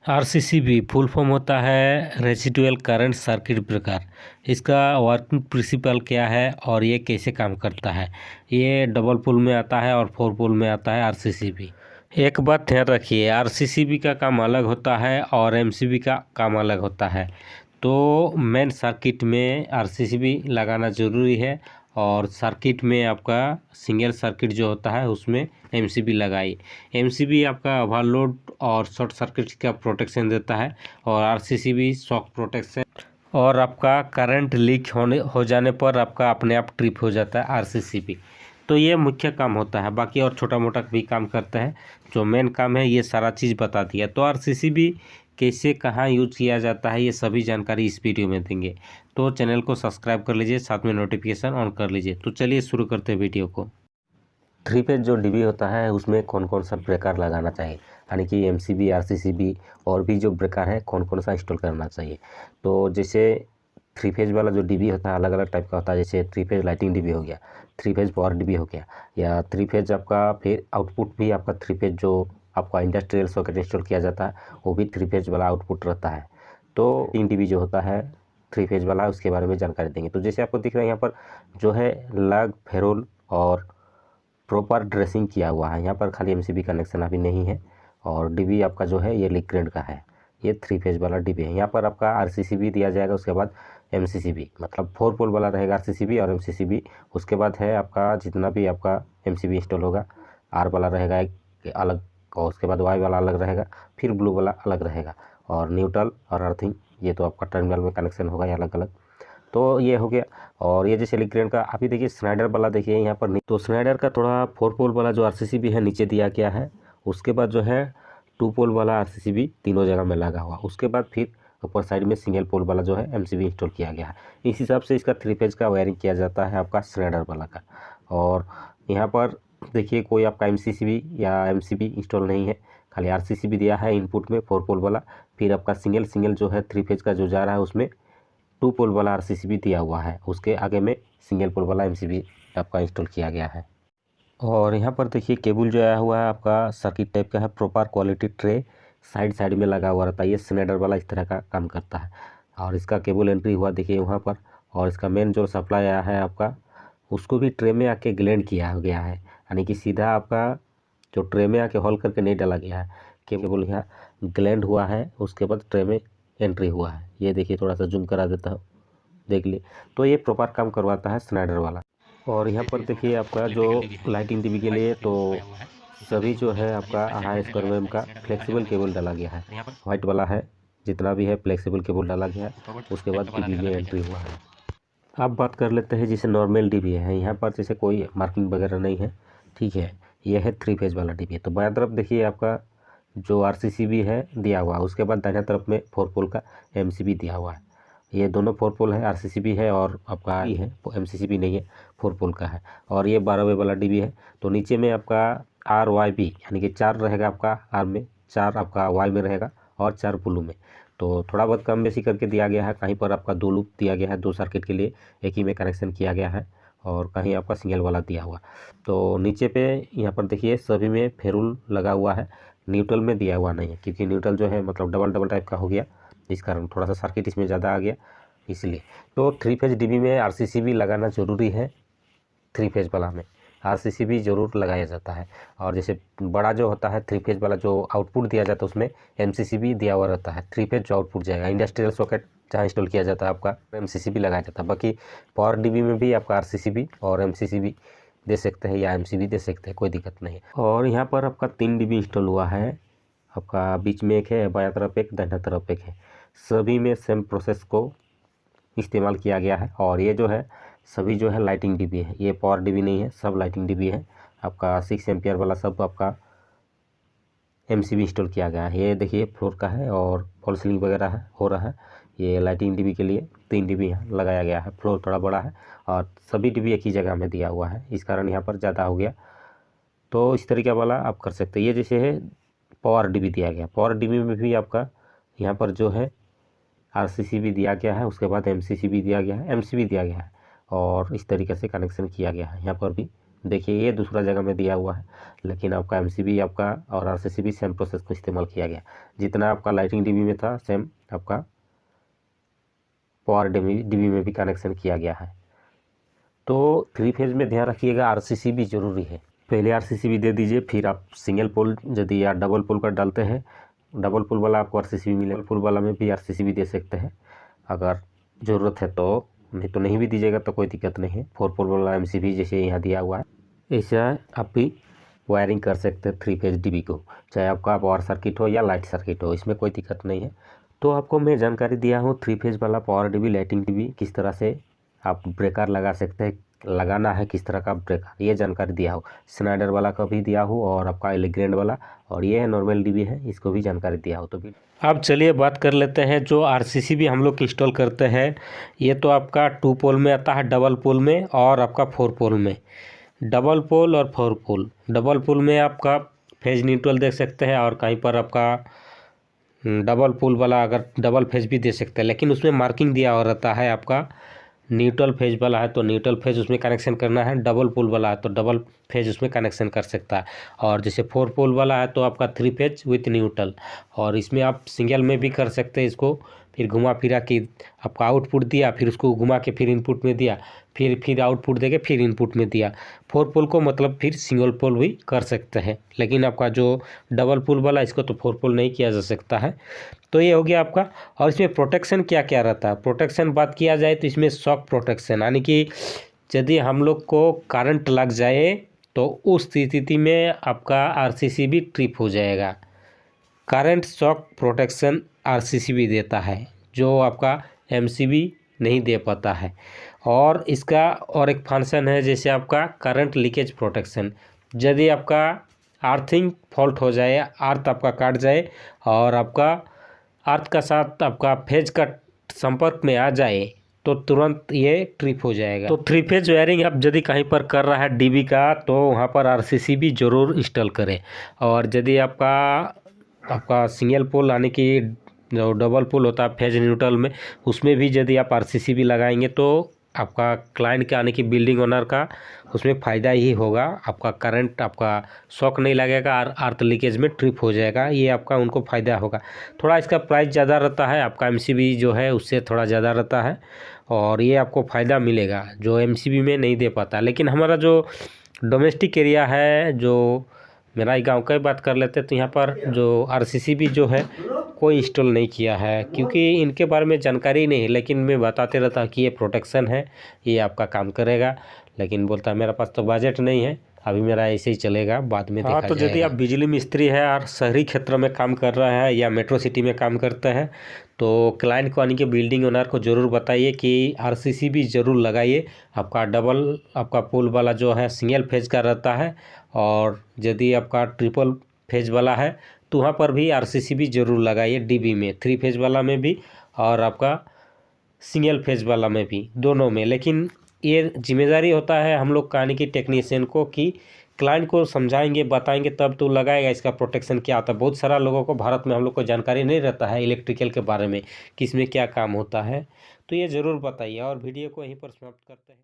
RCCB full form होता है residual current circuit breaker. इसका वर्किंग प्रिंसिपल क्या है और ये कैसे काम करता है। ये डबल पोल में आता है और 4 पोल में आता है आरसीसीबी। एक बात ध्यान रखिए, आरसीसीबी का काम अलग होता है और एमसीबी का काम अलग होता है। तो मेन सर्किट में आरसीसीबी लगाना ज़रूरी है और सर्किट में आपका सिंगल सर्किट जो होता है उसमें एमसीबी लगाई। एमसीबी आपका ओवरलोड और शॉर्ट सर्किट का प्रोटेक्शन देता है और आरसीसीबी शॉक प्रोटेक्शन, और आपका करंट लीक हो जाने पर आपका अपने आप ट्रिप हो जाता है आरसीसीबी। तो ये मुख्य काम होता है, बाकी और छोटा मोटा भी काम करता है। जो मेन काम है ये सारा चीज़ बता दिया। तो आरसीसीबी कैसे कहाँ यूज किया जाता है ये सभी जानकारी इस वीडियो में देंगे। तो चैनल को सब्सक्राइब कर लीजिए, साथ में नोटिफिकेशन ऑन कर लीजिए। तो चलिए शुरू करते हैं वीडियो को। 3 फेज जो डीबी होता है उसमें कौन कौन सा ब्रेकर लगाना चाहिए, यानी कि एमसीबी, आरसीसीबी और भी जो ब्रेकर है कौन कौन सा इंस्टॉल करना चाहिए। तो जैसे 3 फेज वाला जो डीबी होता है अलग अलग टाइप का होता है। जैसे 3 फेज लाइटिंग डीबी हो गया, 3 फेज पावर डीबी हो गया, या 3 फेज आपका फिर आउटपुट भी आपका 3 फेज जो आपका इंडस्ट्रियल सॉकेट इंस्टॉल किया जाता है वो भी 3 फेज वाला आउटपुट रहता है। तो 3 डीबी जो होता है 3 फेज वाला उसके बारे में जानकारी देंगे। तो जैसे आपको दिख रहा है यहाँ पर जो है लग, फेरोल और प्रॉपर ड्रेसिंग किया हुआ है। यहाँ पर खाली एमसीबी कनेक्शन अभी नहीं है और डीबी आपका जो है ये लिक्रेड का है। ये 3 फेज वाला डीबी है। यहाँ पर आपका आरसीसीबी दिया जाएगा, उसके बाद एमसीसीबी, मतलब 4 पोल वाला रहेगा आरसीसीबी और एमसीसीबी। उसके बाद है आपका जितना भी आपका एमसीबी इंस्टॉल होगा, आर वाला रहेगा एक अलग, और उसके बाद वाई वाला अलग रहेगा, फिर ब्लू वाला अलग रहेगा, और न्यूट्रल और अर्थिंग ये तो आपका टर्मिनल में कनेक्शन होगा ये अलग अलग। तो ये हो गया। और ये जैसे लिक्रेन का अभी देखिए स्नाइडर वाला देखिए यहाँ पर तो स्नाइडर का थोड़ा 4 पोल वाला जो आरसीसीबी है नीचे दिया गया है। उसके बाद जो है 2 पोल वाला आरसीसीबी तीनों जगह में लगा हुआ। उसके बाद फिर ऊपर साइड में सिंगल पोल वाला जो है एमसीबी इंस्टॉल किया गया है। इस हिसाब से इसका 3 फेज का वायरिंग किया जाता है आपका स्नाइडर वाला का। और यहाँ पर देखिए कोई आपका एमसीसीबी या एमसीबी इंस्टॉल नहीं है, खाली आरसीसीबी दिया है इनपुट में 4 पोल वाला। फिर आपका सिंगल जो है 3 फेज का जो जा रहा है उसमें 2 पोल वाला आरसीसीबी दिया हुआ है। उसके आगे में सिंगल पोल वाला एमसीबी आपका इंस्टॉल किया गया है। और यहाँ पर देखिए केबल जो आया हुआ है आपका सर्किट टाइप का है, प्रॉपर क्वालिटी ट्रे साइड में लगा हुआ रहता है। ये स्नाइडर वाला इस तरह का काम करता है। और इसका केबल एंट्री हुआ देखिए वहाँ पर, और इसका मेन जो सप्लाई आया है आपका उसको भी ट्रे में आके ग्लैंड किया गया है, यानी कि सीधा आपका जो ट्रे में आके हॉल करके नहीं डाला गया है, केबल यहाँ ग्लैंड हुआ है, उसके बाद ट्रे में एंट्री हुआ है। ये देखिए थोड़ा सा जूम करा देता हूँ, देख लिए। तो ये प्रॉपर काम करवाता है स्नाइडर वाला। और यहाँ पर देखिए आपका जो लाइटिंग डीबी के लिए तो सभी जो है आपका 2.5 स्क्वायर mm का फ्लेक्सिबल केबल डाला गया है। वाइट वाला है, जितना भी है फ्लेक्सिबल केबल डाला गया है। उसके बाद डीबी में एंट्री हुआ है। अब बात कर लेते हैं जैसे नॉर्मल डीबी है। यहाँ पर जैसे कोई मार्किंग वगैरह नहीं है, ठीक है। यह है 3 फेज वाला डीबी। तो बाएं तरफ देखिए आपका जो आरसीसीबी है दिया हुआ है, उसके बाद दाहिने तरफ में 4 पोल का एमसीबी दिया हुआ है। ये दोनों 4 पोल है, आरसीसीबी है और आपका ही है, एमसीसीबी नहीं है, 4 पोल का है। और ये 12 वे वाला डीबी है। तो नीचे में आपका आर वाई बी, यानी कि 4 रहेगा आपका आर में, 4 आपका वाई में रहेगा और 4 ब्लू में। तो थोड़ा बहुत कम बेसी करके दिया गया है। कहीं पर आपका 2 लूप दिया गया है, 2 सर्किट के लिए एक ही में कनेक्शन किया गया है, और कहीं आपका सिंगल वाला दिया हुआ। तो नीचे पे यहाँ पर देखिए सभी में फेरुल लगा हुआ है, न्यूट्रल में दिया हुआ नहीं है, क्योंकि न्यूट्रल जो है मतलब डबल टाइप का हो गया, इस कारण थोड़ा सा सर्किट इसमें ज़्यादा आ गया इसलिए। तो 3 फेज डीबी में आरसीसीबी लगाना ज़रूरी है। 3 फेज वाला में आरसीसीबी ज़रूर लगाया जाता है। और जैसे बड़ा जो होता है 3 फेज वाला जो आउटपुट दिया जाता है उसमें एमसीसीबी दिया हुआ रहता है। 3 फेज जो आउटपुट जाएगा इंडस्ट्रियल सॉकेट जहाँ इंस्टॉल किया जाता है आपका एमसीसीबी लगाया जाता है। बाकी पावर डीबी में भी आपका आरसीसीबी और एमसीसीबी दे सकते हैं या एमसीबी दे सकते हैं, कोई दिक्कत नहीं है। और यहाँ पर आपका 3 डीबी इंस्टॉल हुआ है आपका, बीच में एक है, बायां तरफ एक, दाहिना तरफ एक है। सभी में सेम प्रोसेस को इस्तेमाल किया गया है। और ये जो है सभी जो है लाइटिंग डीबी है, ये पावर डीबी नहीं है, सब लाइटिंग डीबी है। आपका 6 एम्पियर वाला सब आपका एमसीबी इंस्टॉल किया गया है। ये देखिए फ्लोर का है और फॉल सीलिंग वगैरह है हो रहा है। ये लाइटिंग डीबी के लिए 3 डीबी यहाँ लगाया गया है। फ्लोर थोड़ा बड़ा है और सभी डीबी एक ही जगह में दिया हुआ है, इस कारण यहाँ पर ज़्यादा हो गया। तो इस तरीके वाला आप कर सकते हैं। ये जैसे है पावर डीबी दिया गया, पावर डीबी में भी आपका यहाँ पर जो है आरसीसीबी दिया गया है, उसके बाद एमसीसीबी दिया गया है, एमसीबी दिया गया है, और इस तरीके से कनेक्शन किया गया है। यहाँ पर भी देखिए ये दूसरा जगह में दिया हुआ है, लेकिन आपका एमसीबी आपका और आरसीसीबी सेम प्रोसेस को इस्तेमाल किया गया। जितना आपका लाइटिंग डीबी में था सेम आपका पावर डीबी में भी कनेक्शन किया गया है। तो 3 फेज में ध्यान रखिएगा आरसीसीबी ज़रूरी है। पहले आरसीसीबी दे दीजिए, फिर आप सिंगल पोल यदि या डबल पोल का डालते हैं, डबल पोल वाला आपको आरसीसीबी मिलेगा, डबल पोल वाला में भी आरसीसीबी दे सकते हैं अगर ज़रूरत है तो, नहीं तो नहीं भी दीजिएगा तो कोई दिक्कत नहीं है। 4 पोल वाला एमसीबी जैसे यहाँ दिया हुआ है ऐसा आप भी वायरिंग कर सकते हैं 3 फेज डीबी को, चाहे आपका पावर सर्किट हो या लाइट सर्किट हो, इसमें कोई दिक्कत नहीं है। तो आपको मैं जानकारी दिया हूँ 3 फेज वाला पावर डीबी लाइटिंग डीबी किस तरह से आप ब्रेकर लगा सकते हैं, लगाना है किस तरह का ब्रेकर, ये जानकारी दिया हो। स्नाइडर वाला का भी दिया हो और आपका एलिग्रेंड वाला, और ये है नॉर्मल डीबी है, इसको भी जानकारी दिया हो। तो भी अब चलिए बात कर लेते हैं जो आरसीसीबी हम लोग इंस्टॉल करते हैं। ये तो आपका 2 पोल में आता है, डबल पोल में और आपका 4 पोल में। डबल पोल और 4 पोल, डबल पोल में आपका फेज न्यूट्रल देख सकते हैं और कहीं पर आपका डबल पोल वाला अगर डबल फेज भी दे सकते हैं, लेकिन उसमें मार्किंग दिया हो रहता है आपका न्यूट्रल फेज वाला है तो न्यूट्रल फेज उसमें कनेक्शन करना है, डबल पोल वाला है तो डबल फेज उसमें कनेक्शन कर सकता है। और जैसे 4 पोल वाला है तो आपका 3 फेज विथ न्यूट्रल, और इसमें आप सिंगल में भी कर सकते हैं इसको। फिर घुमा फिरा के आपका आउटपुट दिया, फिर उसको घुमा के फिर इनपुट में दिया, फिर आउटपुट देके फिर इनपुट में दिया। 4 पोल को मतलब फिर सिंगल पोल भी कर सकते हैं, लेकिन आपका जो डबल पोल वाला इसको तो 4 पोल नहीं किया जा सकता है। तो ये हो गया आपका। और इसमें प्रोटेक्शन क्या क्या रहता है, प्रोटेक्शन बात किया जाए तो इसमें शॉक प्रोटेक्शन, यानी कि यदि हम लोग को करंट लग जाए तो उस स्थिति में आपका आरसीसीबी ट्रिप हो जाएगा। करंट शॉक प्रोटेक्शन आरसीसीबी देता है, जो आपका एमसीबी नहीं दे पाता है। और इसका और एक फंक्शन है जैसे आपका करंट लीकेज प्रोटेक्शन, यदि आपका अर्थिंग फॉल्ट हो जाए, अर्थ आपका काट जाए और आपका अर्थ का साथ आपका फेज का संपर्क में आ जाए तो तुरंत ये ट्रिप हो जाएगा। तो 3 फेज वायरिंग आप यदि कहीं पर कर रहा है डीबी का तो वहाँ पर आरसीसीबी जरूर इंस्टॉल करें। और यदि आपका सिंगल पोल यानी कि जो डबल पोल होता है फेज न्यूट्रल में, उसमें भी यदि आप आरसीसीबी लगाएंगे तो आपका क्लाइंट का यानी कि बिल्डिंग ओनर का उसमें फ़ायदा ही होगा। आपका करंट आपका शॉक नहीं लगेगा और अर्थ लीकेज में ट्रिप हो जाएगा, ये आपका उनको फ़ायदा होगा। थोड़ा इसका प्राइस ज़्यादा रहता है, आपका एमसीबी जो है उससे थोड़ा ज़्यादा रहता है और ये आपको फ़ायदा मिलेगा जो एमसीबी में नहीं दे पाता। लेकिन हमारा जो डोमेस्टिक एरिया है, जो मेरा ही गाँव का ही बात कर लेते हैं, तो यहाँ पर जो आरसीसीबी जो है कोई इंस्टॉल नहीं किया है क्योंकि इनके बारे में जानकारी नहीं है। लेकिन मैं बताते रहता कि ये प्रोटेक्शन है, ये आपका काम करेगा, लेकिन बोलता मेरे पास तो बजट नहीं है, अभी मेरा ऐसे ही चलेगा, बाद में देखा जाएगा। तो यदि आप बिजली मिस्त्री है और शहरी क्षेत्र में काम कर रहा है या मेट्रो सिटी में काम करता है तो क्लाइंट को यानी कि बिल्डिंग ओनर को ज़रूर बताइए कि आरसीसीबी ज़रूर लगाइए। आपका पोल वाला जो है सिंगल फेज का रहता है, और यदि आपका ट्रिपल फेज वाला है तो वहाँ पर भी आरसीसीबी ज़रूर लगाइए डीबी में, 3 फेज वाला में भी और आपका सिंगल फेज वाला में भी, दोनों में। लेकिन ये जिम्मेदारी होता है हम लोग का यानी कि टेक्नीशियन को कि क्लाइंट को समझाएंगे बताएंगे तब तो लगाएगा इसका प्रोटेक्शन क्या होता है। बहुत सारा लोगों को भारत में हम लोग को जानकारी नहीं रहता है इलेक्ट्रिकल के बारे में, किस में क्या काम होता है, तो ये ज़रूर बताइए। और वीडियो को यहीं पर समाप्त करते हैं।